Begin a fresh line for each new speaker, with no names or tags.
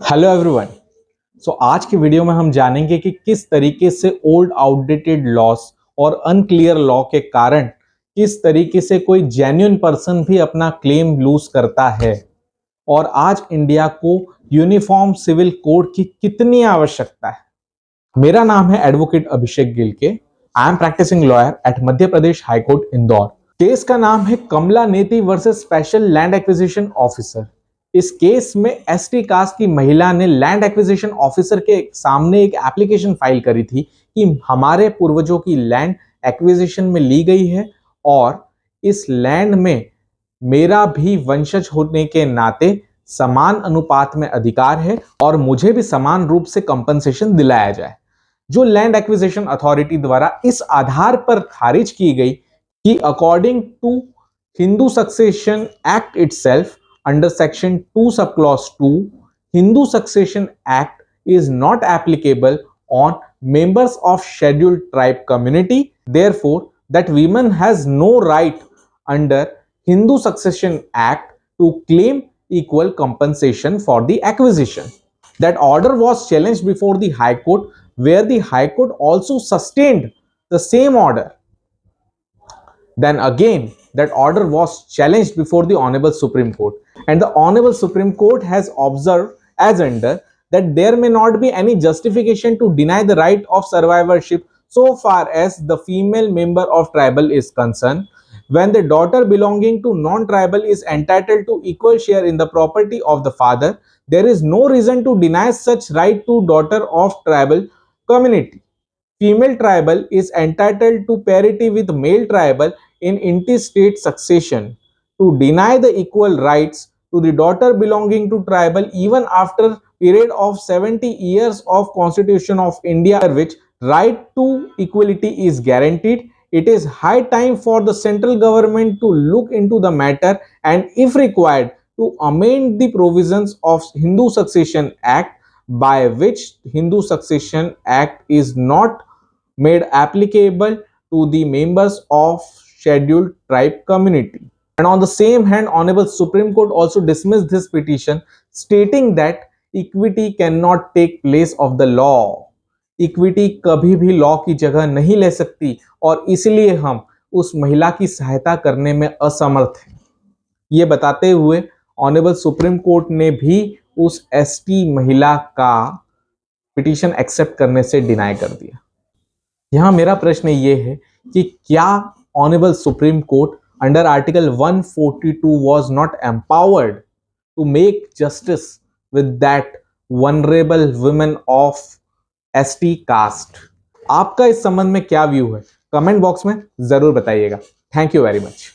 Hello everyone. आज की video में हम जानेंगे कि किस तरीके से ओल्ड आउटडेटेड लॉस और अनक्लियर लॉ के कारण किस तरीके से कोई जेन्युइन पर्सन भी अपना क्लेम लूज करता है और आज इंडिया को यूनिफॉर्म सिविल कोड की कितनी आवश्यकता है। मेरा नाम है advocate Abhishek Gilke. I am practicing lawyer at Madhya Pradesh high court Indore. Case का नाम है Kamla Neti versus special land acquisition officer. इस केस में एसटी कास्ट की महिला ने लैंड एक्विजिशन ऑफिसर के सामने एक एप्लीकेशन फाइल करी थी कि हमारे पूर्वजों की लैंड एक्विजिशन में ली गई है और इस लैंड में मेरा भी वंशज होने के नाते समान अनुपात में अधिकार है और मुझे भी समान रूप से कंपनसेशन दिलाया जाए। जो लैंड एक्विजिशन अथॉरिटी द्वारा इस आधार पर खारिज की गई कि according to Hindu succession act itself under section 2 subclause 2 Hindu succession act is not applicable on members of scheduled tribe community, therefore that women has no right under Hindu succession act to claim equal compensation for the acquisition. That order was challenged before the high court, where the high court also sustained the same order. Then again, that order was challenged before the Honorable Supreme Court, and the Honorable Supreme Court has observed as under that there may not be any justification to deny the right of survivorship so far as the female member of tribal is concerned. When the daughter belonging to non-tribal is entitled to equal share in the property of the father, there is no reason to deny such right to daughter of tribal community. Female tribal is entitled to parity with male tribal in intestate succession. To deny the equal rights to the daughter belonging to tribal even after period of 70 years of Constitution of India, which right to equality is guaranteed, it is high time for the central government to look into the matter and if required to amend the provisions of Hindu Succession Act, by which Hindu Succession Act is not made applicable to the members of scheduled tribe community. And on the same hand, Honorable Supreme Court also dismissed this petition, stating that equity cannot take place of the law. Equity कभी भी law की जगह नहीं ले सकती और इसलिए हम उस महिला की सहायता करने में असमर्थ हैं। ये बताते हुए ऑनरेबल सुप्रीम कोर्ट ने भी उस एसटी महिला का पिटीशन एक्सेप्ट करने से डिनाई कर दिया। यहां मेरा प्रश्न ये है कि क्या honourable supreme court under article 142 was not empowered to make justice with that vulnerable women of ST caste? आपका इस संबंध में क्या व्यू है? कमेंट बॉक्स में जरूर बताइएगा। Thank you very much.